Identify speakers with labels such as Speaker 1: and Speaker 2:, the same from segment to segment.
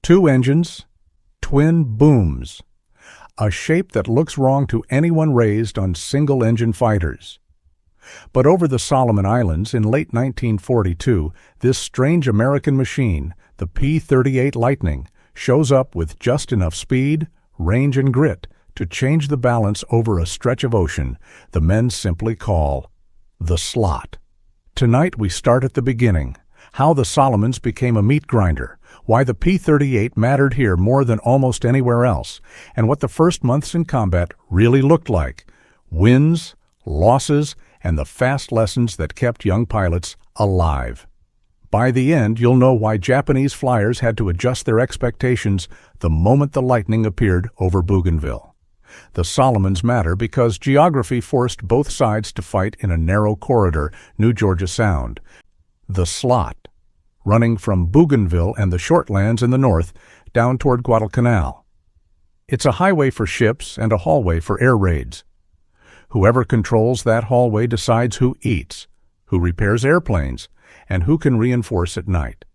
Speaker 1: Two engines, twin booms, a shape that looks wrong to anyone raised on single-engine fighters. But over the Solomon Islands in late 1942, this strange American machine, the P-38 Lightning, shows up with just enough speed, range, and grit to change the balance over a stretch of ocean the men simply call the slot. Tonight we start at the beginning, how the Solomons became a meat grinder, why the P-38 mattered here more than almost anywhere else, and what the first months in combat really looked like: wins, losses, and the fast lessons that kept young pilots alive. By the end, you'll know why Japanese flyers had to adjust their expectations the moment the Lightning appeared over Bougainville. The Solomons matter because geography forced both sides to fight in a narrow corridor, New Georgia Sound, the slot, running from Bougainville and the shortlands in the north down toward Guadalcanal. It's a highway for ships and a hallway for air raids. Whoever controls that hallway decides who eats, who repairs airplanes, and who can reinforce at night.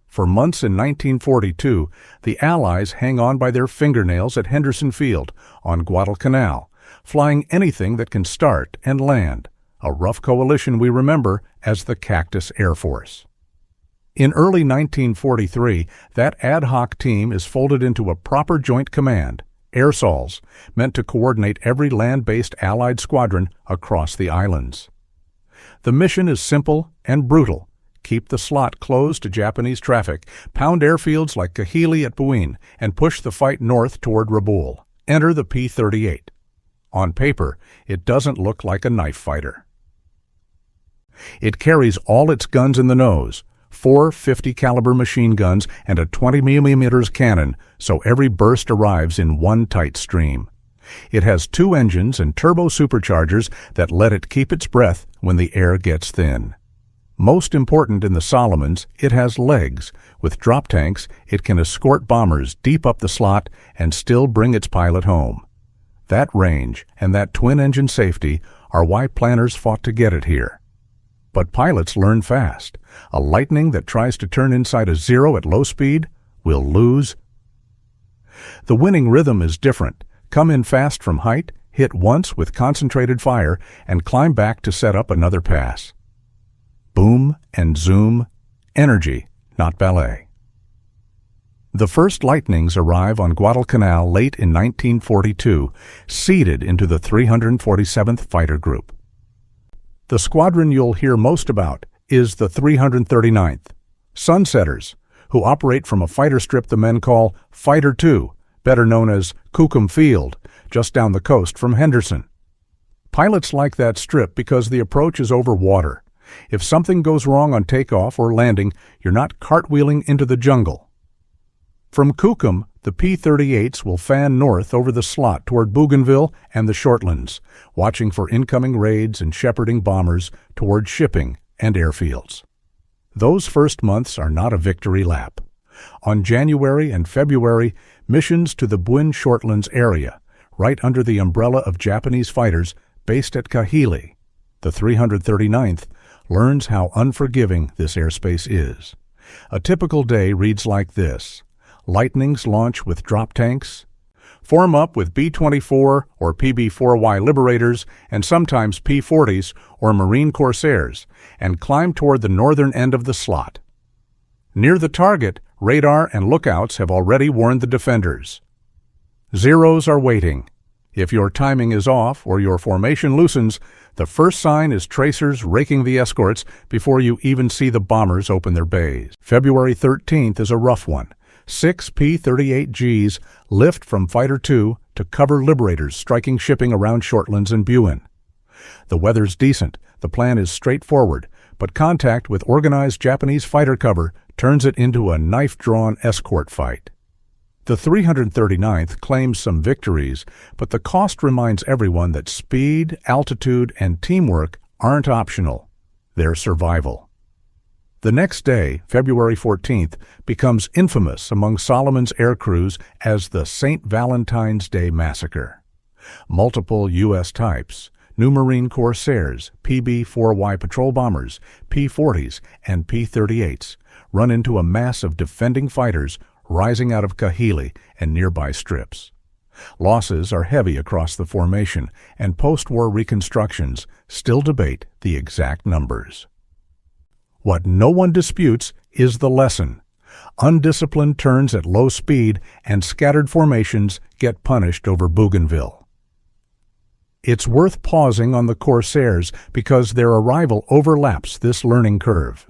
Speaker 1: For months in 1942, the Allies hang on by their fingernails at Henderson Field on Guadalcanal, flying anything that can start and land, a rough coalition we remember as the Cactus Air Force. In early 1943, that ad hoc team is folded into a proper joint command, AirSols, meant to coordinate every land-based Allied squadron across the islands. The mission is simple and brutal: keep the slot closed to Japanese traffic, pound airfields like Kahili at Buin, and push the fight north toward Rabaul. Enter the P-38. On paper, it doesn't look like a knife fighter. It carries all its guns in the nose, 4 50-caliber machine guns and a 20mm cannon, so every burst arrives in one tight stream. It has 2 engines and turbo superchargers that let it keep its breath when the air gets thin. Most important in the Solomons, it has legs. With drop tanks, it can escort bombers deep up the slot and still bring its pilot home. That range and that twin-engine safety are why planners fought to get it here. But pilots learn fast. A Lightning that tries to turn inside a zero at low speed will lose. The winning rhythm is different. Come in fast from height, hit once with concentrated fire, and climb back to set up another pass. Boom and zoom, energy, not ballet. The first Lightnings arrive on Guadalcanal late in 1942, seeded into the 347th Fighter Group. The squadron you'll hear most about is the 339th, Sunsetters, who operate from a fighter strip the men call Fighter 2, better known as Kukum Field, just down the coast from Henderson. Pilots like that strip because the approach is over water. If something goes wrong on takeoff or landing, you're not cartwheeling into the jungle. From Kukum, the P-38s will fan north over the slot toward Bougainville and the shortlands, watching for incoming raids and shepherding bombers toward shipping and airfields. Those first months are not a victory lap. On January and February, missions to the Buin Shortlands area, right under the umbrella of Japanese fighters based at Kahili. The 339th learns how unforgiving this airspace is. A typical day reads like this: Lightnings launch with drop tanks, form up with B-24 or PB-4Y Liberators and sometimes P-40s or Marine Corsairs, and climb toward the northern end of the slot. Near the target, radar and lookouts have already warned the defenders. Zeros are waiting. If your timing is off or your formation loosens, the first sign is tracers raking the escorts before you even see the bombers open their bays. February 13th is a rough one. 6 P-38Gs lift from Fighter 2 to cover Liberators striking shipping around Shortlands and Buin. The weather's decent, the plan is straightforward, but contact with organized Japanese fighter cover turns it into a knife-drawn escort fight. The 339th claims some victories, but the cost reminds everyone that speed, altitude, and teamwork aren't optional. They're survival. The next day, February 14th, becomes infamous among Solomon's air crews as the St. Valentine's Day Massacre. Multiple U.S. types, new Marine Corsairs, PB-4Y patrol bombers, P-40s, and P-38s, run into a mass of defending fighters rising out of Kahili and nearby strips. Losses are heavy across the formation, and post-war reconstructions still debate the exact numbers. What no one disputes is the lesson. Undisciplined turns at low speed and scattered formations get punished over Bougainville. It's worth pausing on the Corsairs because their arrival overlaps this learning curve.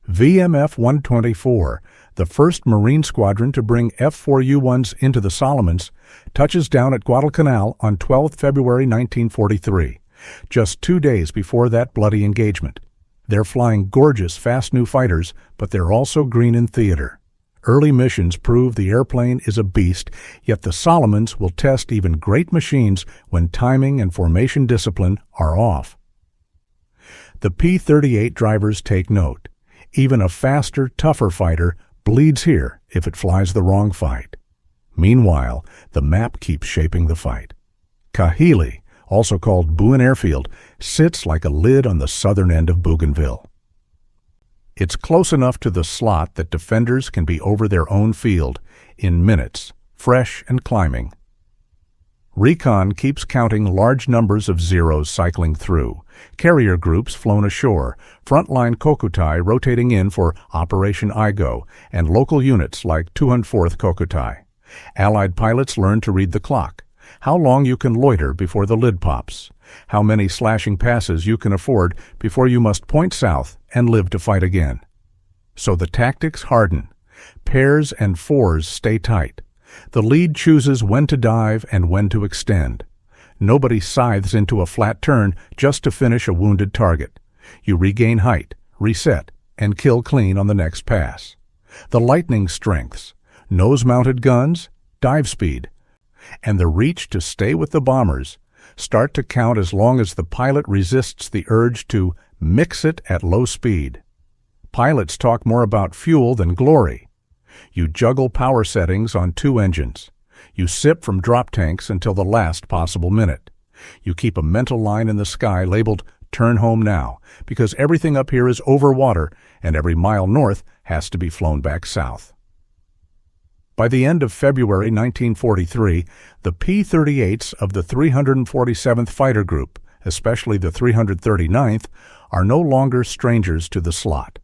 Speaker 1: VMF 124, the first Marine squadron to bring F-4U-1s into the Solomons, touches down at Guadalcanal on 12 February 1943, just 2 days before that bloody engagement. They're flying gorgeous, fast new fighters, but they're also green in theater. Early missions prove the airplane is a beast, yet the Solomons will test even great machines when timing and formation discipline are off. The P-38 drivers take note. Even a faster, tougher fighter bleeds here if it flies the wrong fight. Meanwhile, the map keeps shaping the fight. Kahili, also called Bouen Airfield, sits like a lid on the southern end of Bougainville. It's close enough to the slot that defenders can be over their own field in minutes, fresh and climbing. Recon keeps counting large numbers of Zeros cycling through, carrier groups flown ashore, frontline Kokutai rotating in for Operation IGO, and local units like 204th Kokutai. Allied pilots learn to read the clock, how long you can loiter before the lid pops, how many slashing passes you can afford before you must point south and live to fight again. So the tactics harden. Pairs and fours stay tight. The lead chooses when to dive and when to extend. Nobody scythes into a flat turn just to finish a wounded target. You regain height, reset, and kill clean on the next pass. The lightning strengths, nose-mounted guns, dive speed, and the reach to stay with the bombers start to count as long as the pilot resists the urge to mix it at low speed. Pilots talk more about fuel than glory. You juggle power settings on 2 engines. You sip from drop tanks until the last possible minute. You keep a mental line in the sky labeled "Turn home now," because everything up here is over water and every mile north has to be flown back south. By the end of February 1943, the P-38s of the 347th Fighter Group, especially the 339th, are no longer strangers to the slot.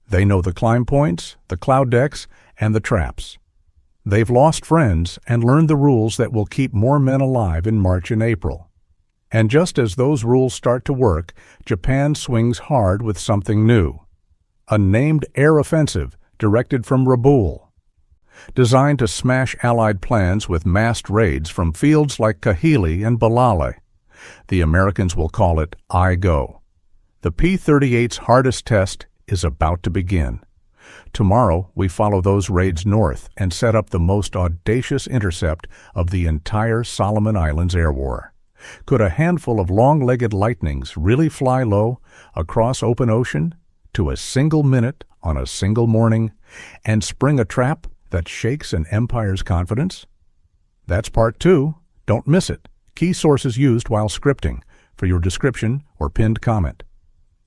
Speaker 1: They know the climb points, the cloud decks, and the traps. They've lost friends and learned the rules that will keep more men alive in March and April. And just as those rules start to work, Japan swings hard with something new. A named air offensive directed from Rabaul, designed to smash Allied plans with massed raids from fields like Kahili and Balale. The Americans will call it IGO. The P-38's hardest test is about to begin. Tomorrow, we follow those raids north and set up the most audacious intercept of the entire Solomon Islands air war. Could a handful of long-legged lightnings really fly low, across open ocean, to a single minute on a single morning, and spring a trap that shakes an empire's confidence? That's part 2. Don't miss it. Key sources used while scripting for your description or pinned comment.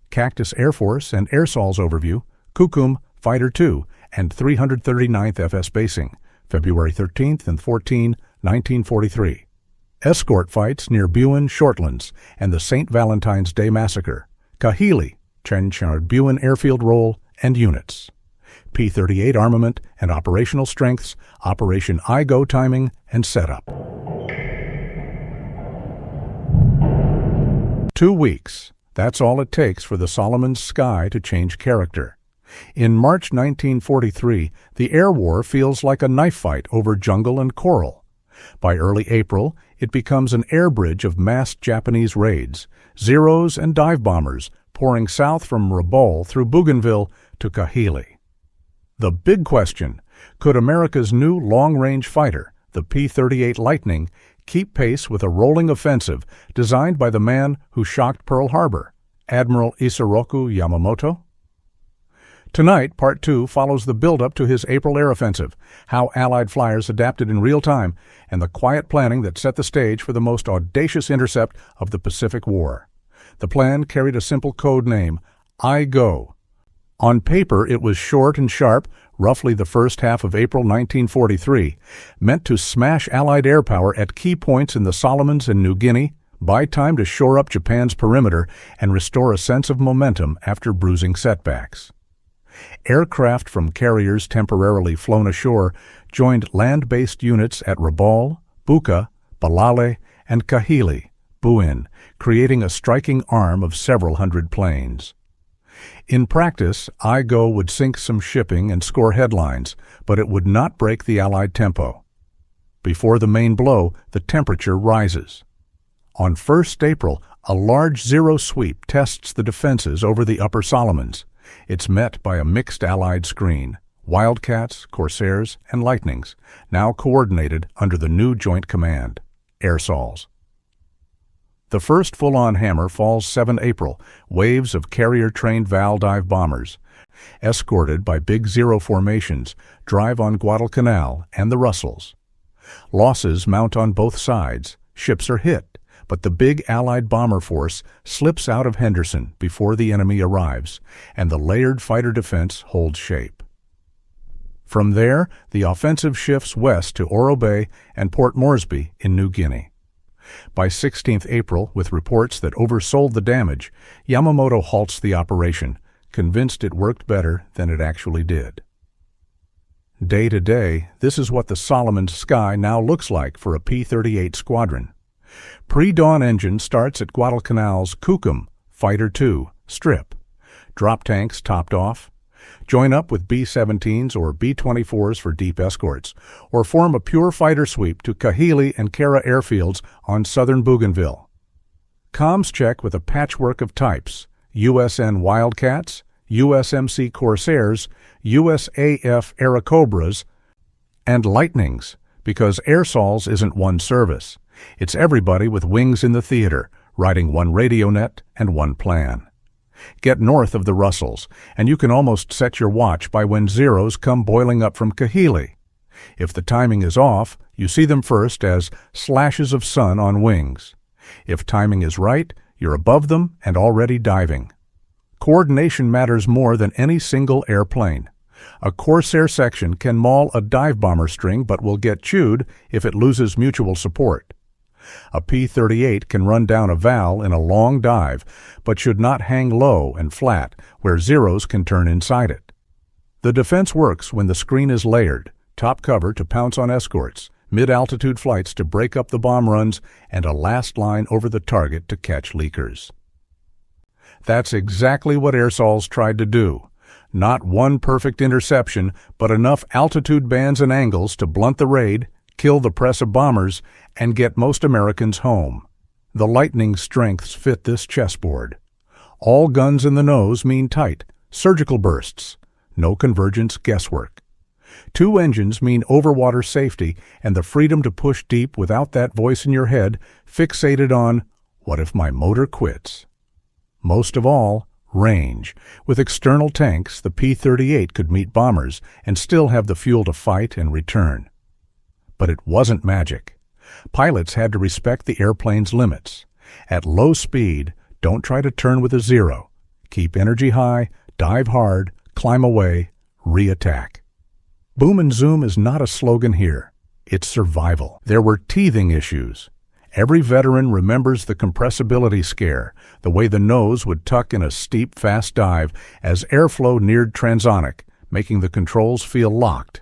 Speaker 1: Cactus Air Force and AirSols overview, Kukum, Fighter 2, and 339th FS Basing, February 13th and 14, 1943. Escort fights near Bouen Shortlands and the St. Valentine's Day Massacre, Kahili, Chenchard Bouen Airfield Role, and units. P-38 armament and operational strengths, Operation IGO timing and setup. 2 weeks. That's all it takes for the Solomons sky to change character. In March 1943, the air war feels like a knife fight over jungle and coral. By early April, it becomes an air bridge of massed Japanese raids, Zeros and dive bombers pouring south from Rabaul through Bougainville to Kahili. The big question, could America's new long-range fighter, the P-38 Lightning, keep pace with a rolling offensive designed by the man who shocked Pearl Harbor, Admiral Isoroku Yamamoto? Tonight, Part 2 follows the build-up to his April air offensive, how Allied flyers adapted in real time, and the quiet planning that set the stage for the most audacious intercept of the Pacific War. The plan carried a simple code name, IGO, On paper, it was short and sharp, roughly the first half of April 1943, meant to smash Allied air power at key points in the Solomons and New Guinea, buy time to shore up Japan's perimeter, and restore a sense of momentum after bruising setbacks. Aircraft from carriers temporarily flown ashore joined land-based units at Rabaul, Buka, Balale, and Kahili, Buin, creating a striking arm of several hundred planes. In practice, I-Go would sink some shipping and score headlines, but it would not break the Allied tempo. Before the main blow, the temperature rises. On 1st April, a large zero sweep tests the defenses over the Upper Solomons. It's met by a mixed Allied screen, Wildcats, Corsairs, and Lightnings, now coordinated under the new Joint Command, AirSols. The first full-on hammer falls 7 April, waves of carrier-trained Val dive bombers, escorted by Big Zero formations, drive on Guadalcanal and the Russells. Losses mount on both sides, ships are hit, but the big Allied bomber force slips out of Henderson before the enemy arrives, and the layered fighter defense holds shape. From there, the offensive shifts west to Oro Bay and Port Moresby in New Guinea. By 16th April, with reports that oversold the damage, Yamamoto halts the operation, convinced it worked better than it actually did. Day to day, this is what the Solomons sky now looks like for a P-38 squadron. Pre-dawn engine starts at Guadalcanal's Kukum, Fighter II, strip. Drop tanks topped off. Join up with B-17s or B-24s for deep escorts, or form a pure fighter sweep to Kahili and Kara airfields on southern Bougainville. Comms check with a patchwork of types: USN Wildcats, USMC Corsairs, USAF Airacobras, and Lightnings, because AirSols isn't one service. It's everybody with wings in the theater, riding one radio net and one plan. Get north of the Russells, and you can almost set your watch by when Zeros come boiling up from Kahili. If the timing is off, you see them first as slashes of sun on wings. If timing is right, you're above them and already diving. Coordination matters more than any single airplane. A Corsair section can maul a dive bomber string but will get chewed if it loses mutual support. A P-38 can run down a Val in a long dive, but should not hang low and flat, where Zeros can turn inside it. The defense works when the screen is layered, top cover to pounce on escorts, mid-altitude flights to break up the bomb runs, and a last line over the target to catch leakers. That's exactly what AirSols tried to do. Not one perfect interception, but enough altitude bands and angles to blunt the raid, kill the press of bombers, and get most Americans home. The Lightning's strengths fit this chessboard. All guns in the nose mean tight, surgical bursts, no convergence guesswork. 2 engines mean overwater safety and the freedom to push deep without that voice in your head fixated on, what if my motor quits? Most of all, range. With external tanks, the P-38 could meet bombers and still have the fuel to fight and return. But it wasn't magic. Pilots had to respect the airplane's limits. At low speed, don't try to turn with a zero. Keep energy high, dive hard, climb away, re-attack. Boom and zoom is not a slogan here. It's survival. There were teething issues. Every veteran remembers the compressibility scare, the way the nose would tuck in a steep, fast dive as airflow neared transonic, making the controls feel locked.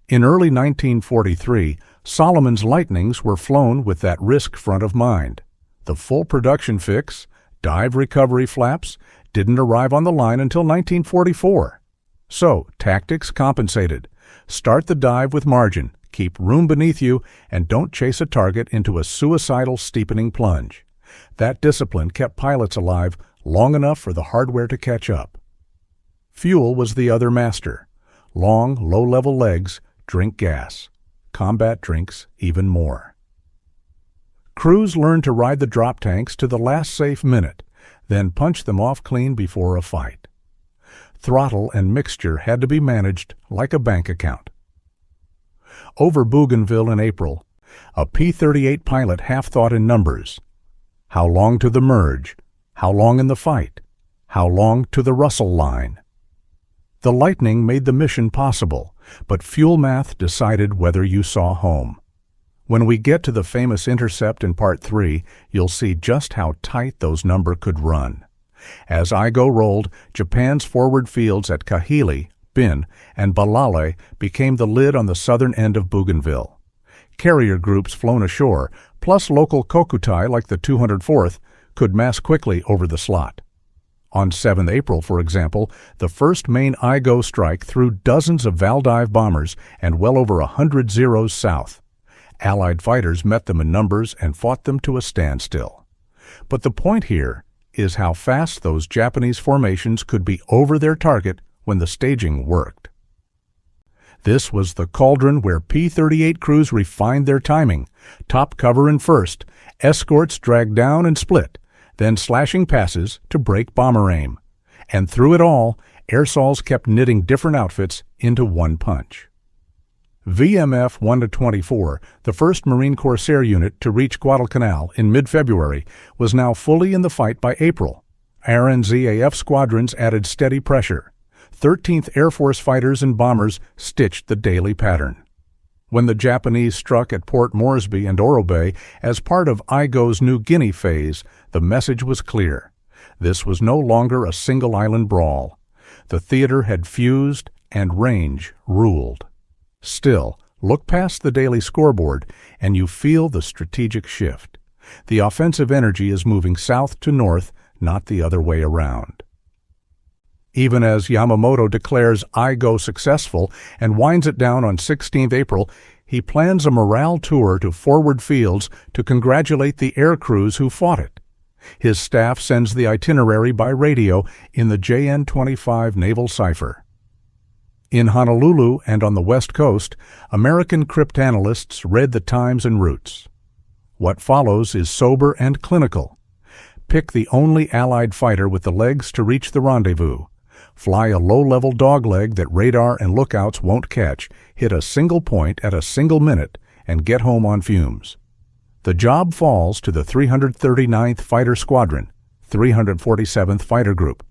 Speaker 1: In early 1943, Solomon's Lightnings were flown with that risk front of mind. The full production fix, dive recovery flaps, didn't arrive on the line until 1944. So, tactics compensated. Start the dive with margin, keep room beneath you, and don't chase a target into a suicidal steepening plunge. That discipline kept pilots alive long enough for the hardware to catch up. Fuel was the other master. Long, low-level legs drink gas. Combat drinks even more. Crews learned to ride the drop tanks to the last safe minute, then punch them off clean before a fight. Throttle and mixture had to be managed like a bank account. Over Bougainville in April, a P-38 pilot half thought in numbers. How long to the merge? How long in the fight? How long to the Russell line? The lightning made the mission possible, but fuel math decided whether you saw home. When we get to the famous intercept in Part 3, you'll see just how tight those numbers could run. As Igo rolled, Japan's forward fields at Kahili, Bin, and Balale became the lid on the southern end of Bougainville. Carrier groups flown ashore, plus local kokutai like the 204th, could mass quickly over the slot. On 7 April, for example, the first main Igo strike threw dozens of Valdive bombers and well over 100 Zeros south. Allied fighters met them in numbers and fought them to a standstill. But the point here is how fast those Japanese formations could be over their target when the staging worked. This was the cauldron where P-38 crews refined their timing, top cover in first, escorts dragged down and split, then slashing passes to break bomber aim. And through it all, AirSols kept knitting different outfits into one punch. VMF 1-24, the first Marine Corsair unit to reach Guadalcanal in mid-February, was now fully in the fight by April. RNZAF squadrons added steady pressure. 13th Air Force fighters and bombers stitched the daily pattern. When the Japanese struck at Port Moresby and Oro Bay as part of Igo's New Guinea phase, the message was clear. This was no longer a single-island brawl. The theater had fused and range ruled. Still, look past the daily scoreboard and you feel the strategic shift. The offensive energy is moving south to north, not the other way around. Even as Yamamoto declares Igo successful and winds it down on 16 April, he plans a morale tour to forward fields to congratulate the air crews who fought it. His staff sends the itinerary by radio in the JN-25 naval cipher. In Honolulu and on the West Coast, American cryptanalysts read the times and routes. What follows is sober and clinical. Pick the only Allied fighter with the legs to reach the rendezvous. Fly a low-level dogleg that radar and lookouts won't catch, hit a single point at a single minute, and get home on fumes. The job falls to the 339th Fighter Squadron, 347th Fighter Group,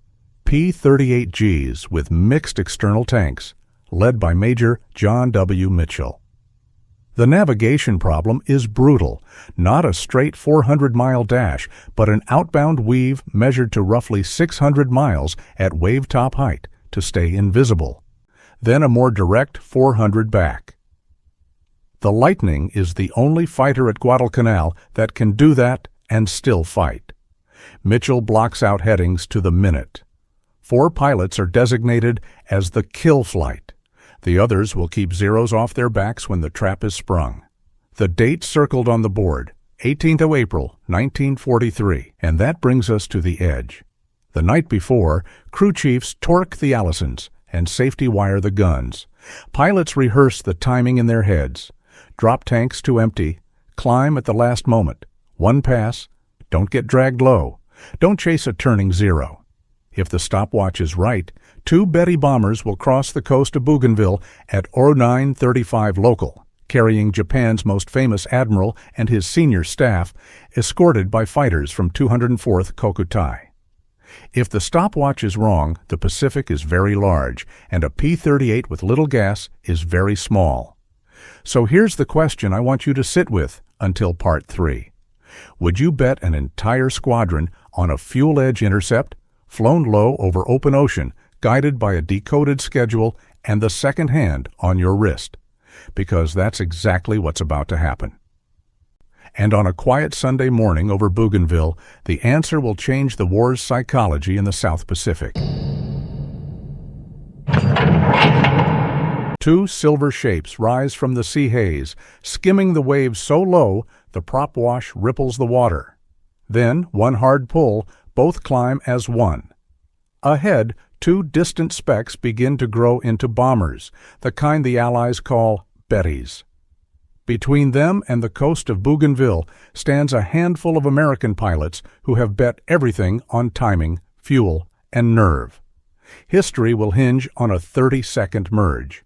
Speaker 1: P-38Gs with mixed external tanks, led by Major John W. Mitchell. The navigation problem is brutal, not a straight 400-mile dash, but an outbound weave measured to roughly 600 miles at wave-top height to stay invisible, then a more direct 400 back. The Lightning is the only fighter at Guadalcanal that can do that and still fight. Mitchell blocks out headings to the minute. 4 pilots are designated as the kill flight. The others will keep zeros off their backs when the trap is sprung. The date circled on the board, 18th of April, 1943, and that brings us to the edge. The night before, crew chiefs torque the Allisons and safety wire the guns. Pilots rehearse the timing in their heads. Drop tanks to empty, climb at the last moment. 1 pass, don't get dragged low, don't chase a turning zero. If the stopwatch is right, 2 Betty bombers will cross the coast of Bougainville at 09:35 local, carrying Japan's most famous admiral and his senior staff, escorted by fighters from 204th Kokutai. If the stopwatch is wrong, the Pacific is very large, and a P-38 with little gas is very small. So here's the question I want you to sit with until Part 3. Would you bet an entire squadron on a fuel-edge intercept, flown low over open ocean, guided by a decoded schedule and the second hand on your wrist? Because that's exactly what's about to happen. And on a quiet Sunday morning over Bougainville, the answer will change the war's psychology in the South Pacific. 2 silver shapes rise from the sea haze, skimming the waves so low the prop wash ripples the water. Then, 1 hard pull, both climb as one. Ahead, 2 distant specks begin to grow into bombers, the kind the Allies call Betties. Between them and the coast of Bougainville stands a handful of American pilots who have bet everything on timing, fuel, and nerve. History will hinge on a 30-second merge.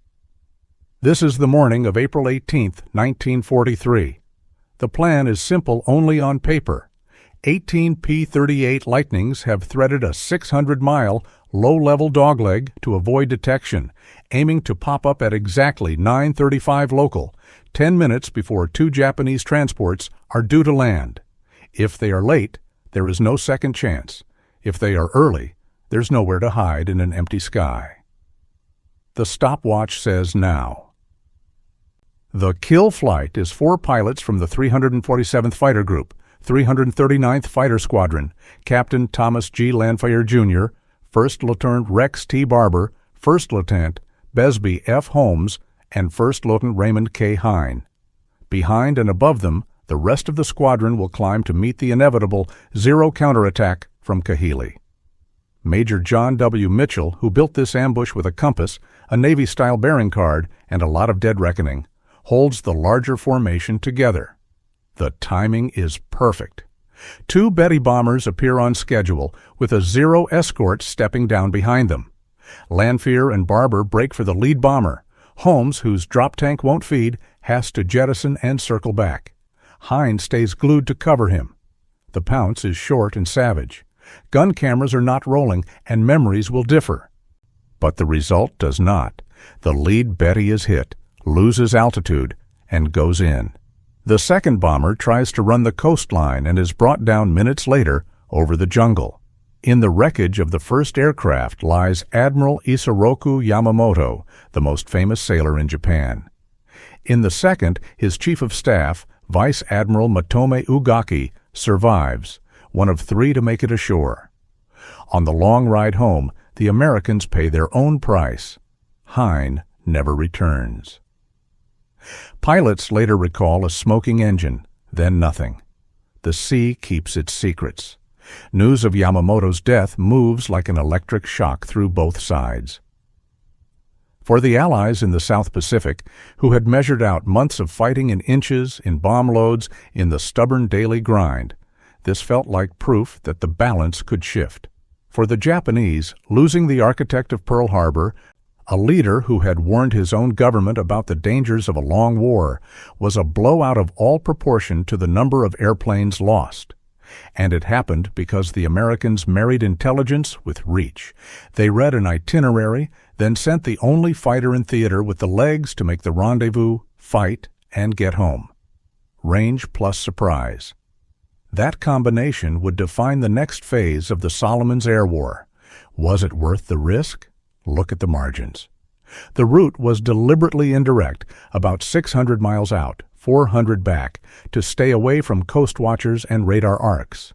Speaker 1: This is the morning of April 18, 1943. The plan is simple only on paper. 18 P-38 Lightnings have threaded a 600-mile, low-level dogleg to avoid detection, aiming to pop up at exactly 9:35 local, 10 minutes before 2 Japanese transports are due to land. If they are late, there is no second chance. If they are early, there's nowhere to hide in an empty sky. The stopwatch says now. The kill flight is 4 pilots from the 347th Fighter Group, 339th Fighter Squadron, Captain Thomas G. Lanphier, Jr., First Lieutenant Rex T. Barber, First Lieutenant Besby F. Holmes, and First Lieutenant Raymond K. Hine. Behind and above them, the rest of the squadron will climb to meet the inevitable Zero counterattack from Kahili. Major John W. Mitchell, who built this ambush with a compass, a Navy-style bearing card, and a lot of dead reckoning, holds the larger formation together. The timing is perfect. 2 Betty bombers appear on schedule, with a Zero escort stepping down behind them. Lanphier and Barber break for the lead bomber. Holmes, whose drop tank won't feed, has to jettison and circle back. Hine stays glued to cover him. The pounce is short and savage. Gun cameras are not rolling, and memories will differ. But the result does not. The lead Betty is hit, loses altitude, and goes in. The second bomber tries to run the coastline and is brought down minutes later over the jungle. In the wreckage of the first aircraft lies Admiral Isoroku Yamamoto, the most famous sailor in Japan. In the second, his chief of staff, Vice Admiral Matome Ugaki, survives, one of 3 to make it ashore. On the long ride home, the Americans pay their own price. Hine never returns. Pilots later recall a smoking engine, then nothing. The sea keeps its secrets. News of Yamamoto's death moves like an electric shock through both sides. For the Allies in the South Pacific, who had measured out months of fighting in inches, in bomb loads, in the stubborn daily grind, this felt like proof that the balance could shift. For the Japanese, losing the architect of Pearl Harbor, a leader who had warned his own government about the dangers of a long war, was a blow out of all proportion to the number of airplanes lost. And it happened because the Americans married intelligence with reach. They read an itinerary, then sent the only fighter in theater with the legs to make the rendezvous, fight, and get home. Range plus surprise. That combination would define the next phase of the Solomons Air War. Was it worth the risk? Look at the margins. The route was deliberately indirect, about 600 miles out, 400 back, to stay away from coast watchers and radar arcs.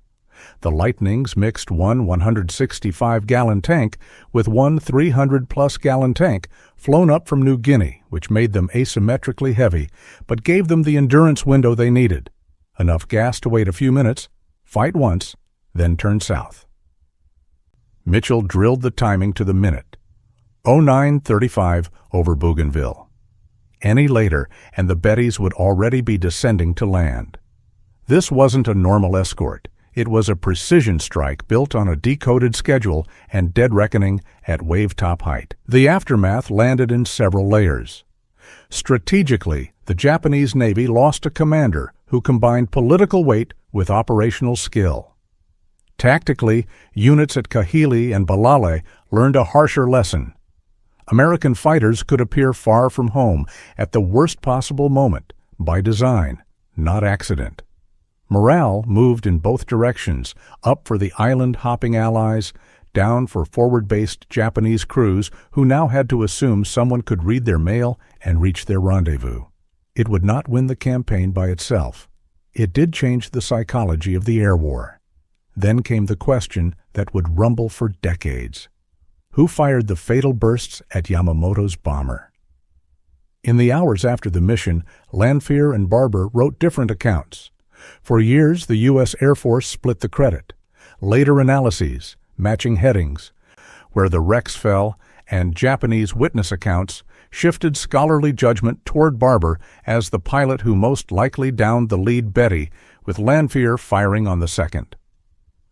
Speaker 1: The Lightnings mixed one 165-gallon tank with one 300-plus-gallon tank flown up from New Guinea, which made them asymmetrically heavy, but gave them the endurance window they needed. Enough gas to wait a few minutes, fight once, then turn south. Mitchell drilled the timing to the minute. 09:35 over Bougainville. Any later, and the Bettys would already be descending to land. This wasn't a normal escort. It was a precision strike built on a decoded schedule and dead reckoning at wave-top height. The aftermath landed in several layers. Strategically, the Japanese Navy lost a commander who combined political weight with operational skill. Tactically, units at Kahili and Balale learned a harsher lesson. American fighters could appear far from home at the worst possible moment, by design, not accident. Morale moved in both directions, up for the island-hopping Allies, down for forward-based Japanese crews who now had to assume someone could read their mail and reach their rendezvous. It would not win the campaign by itself. It did change the psychology of the air war. Then came the question that would rumble for decades. Who fired the fatal bursts at Yamamoto's bomber? In the hours after the mission, Lanphier and Barber wrote different accounts. For years, the U.S. Air Force split the credit. Later analyses, matching headings, where the wrecks fell, and Japanese witness accounts shifted scholarly judgment toward Barber as the pilot who most likely downed the lead Betty, with Lanphier firing on the second.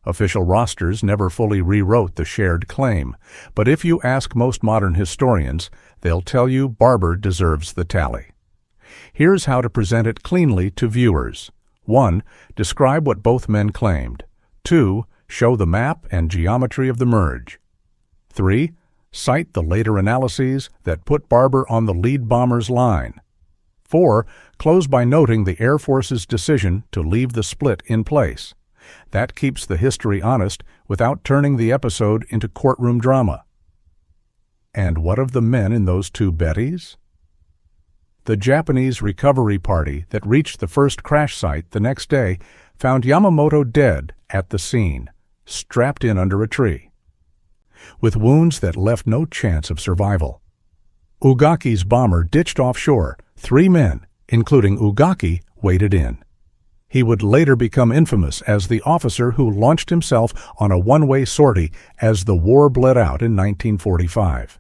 Speaker 1: Official rosters never fully rewrote the shared claim, but if you ask most modern historians, they'll tell you Barber deserves the tally. Here's how to present it cleanly to viewers. 1. Describe what both men claimed. 2. Show the map and geometry of the merge. 3. Cite the later analyses that put Barber on the lead bomber's line. 4. Close by noting the Air Force's decision to leave the split in place. That keeps the history honest without turning the episode into courtroom drama. And what of the men in those two Bettys? The Japanese recovery party that reached the first crash site the next day found Yamamoto dead at the scene, strapped in under a tree, with wounds that left no chance of survival. Ugaki's bomber ditched offshore. 3 men, including Ugaki, waded in. He would later become infamous as the officer who launched himself on a one-way sortie as the war bled out in 1945.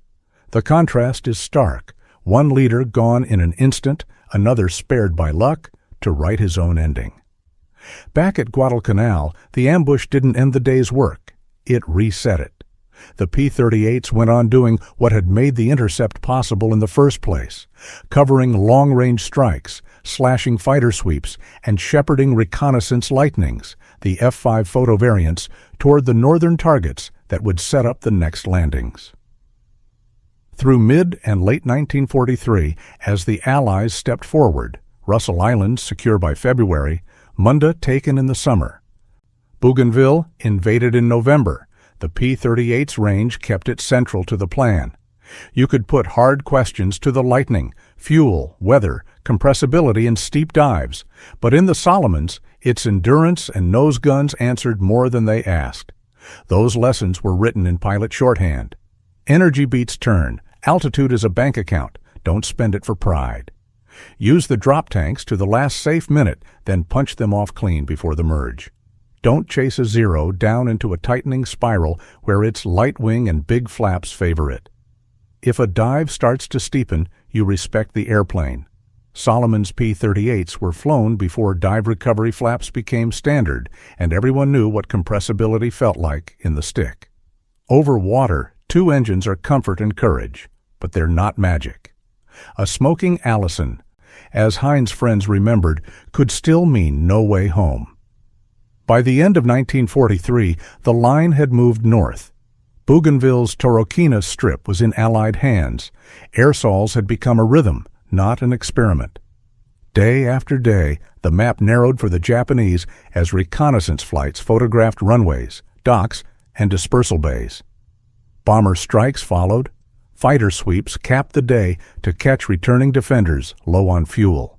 Speaker 1: The contrast is stark. One leader gone in an instant, another spared by luck to write his own ending. Back at Guadalcanal, the ambush didn't end the day's work. It reset it. The P-38s went on doing what had made the intercept possible in the first place, covering long-range strikes, slashing fighter sweeps, and shepherding reconnaissance lightnings, the F-5 photo variants, toward the northern targets that would set up the next landings. Through mid and late 1943, as the Allies stepped forward, Russell Island secure by February, Munda taken in the summer, Bougainville invaded in November, the P-38's range kept it central to the plan. You could put hard questions to the lightning, fuel, weather, compressibility, and steep dives, but in the Solomons, its endurance and nose guns answered more than they asked. Those lessons were written in pilot shorthand. Energy beats turn. Altitude is a bank account. Don't spend it for pride. Use the drop tanks to the last safe minute, then punch them off clean before the merge. Don't chase a zero down into a tightening spiral where its light wing and big flaps favor it. If a dive starts to steepen, you respect the airplane. Solomon's P-38s were flown before dive recovery flaps became standard, and everyone knew what compressibility felt like in the stick. Over water, 2 engines are comfort and courage, but they're not magic. A smoking Allison, as Hine's friends remembered, could still mean no way home. By the end of 1943, the line had moved north. Bougainville's Torokina strip was in Allied hands. AirSols had become a rhythm, not an experiment. Day after day, the map narrowed for the Japanese as reconnaissance flights photographed runways, docks, and dispersal bays. Bomber strikes followed. Fighter sweeps capped the day to catch returning defenders low on fuel.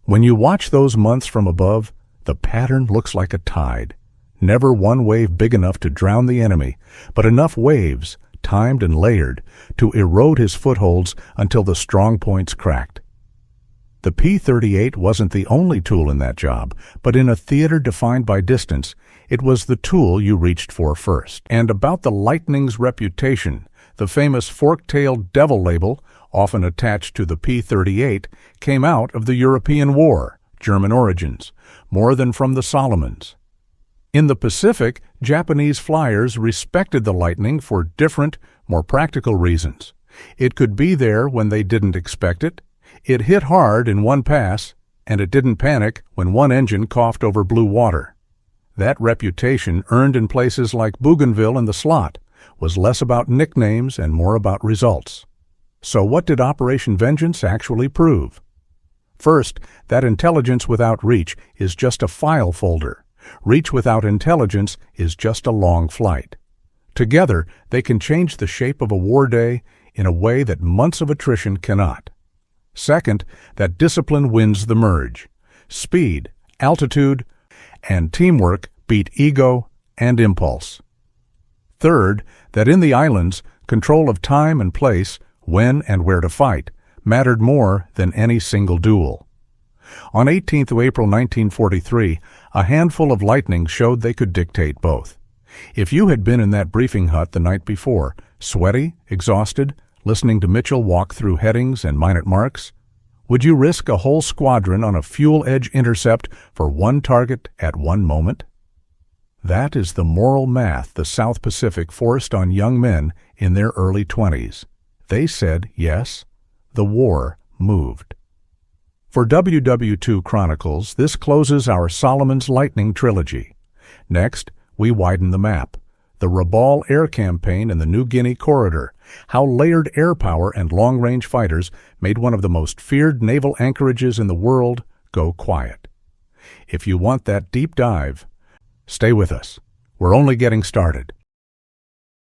Speaker 1: When you watch those months from above, the pattern looks like a tide. Never one wave big enough to drown the enemy, but enough waves, timed and layered, to erode his footholds until the strong points cracked. The P-38 wasn't the only tool in that job, but in a theater defined by distance, it was the tool you reached for first. And about the Lightning's reputation, the famous fork-tailed devil label, often attached to the P-38, came out of the European War, German origins, more than from the Solomons. In the Pacific, Japanese flyers respected the Lightning for different, more practical reasons. It could be there when they didn't expect it. It hit hard in one pass, and it didn't panic when one engine coughed over blue water. That reputation, earned in places like Bougainville and the slot, was less about nicknames and more about results. So what did Operation Vengeance actually prove? First, that intelligence without reach is just a file folder. Reach without intelligence is just a long flight. Together, they can change the shape of a war day in a way that months of attrition cannot. Second, that discipline wins the merge. Speed, altitude, and teamwork beat ego and impulse. Third, that in the islands, control of time and place, when and where to fight, mattered more than any single duel. On 18th of April 1943, a handful of Lightning showed they could dictate both. If you had been in that briefing hut the night before, sweaty, exhausted, listening to Mitchell walk through headings and minute marks, would you risk a whole squadron on a fuel-edge intercept for one target at one moment? That is the moral math the South Pacific forced on young men in their early 20s. They said yes. The war moved. For WW2 Chronicles, this closes our Solomon's Lightning trilogy. Next, we widen the map. The Rabaul Air Campaign in the New Guinea Corridor, how layered air power and long-range fighters made one of the most feared naval anchorages in the world go quiet. If you want that deep dive, stay with us. We're only getting started.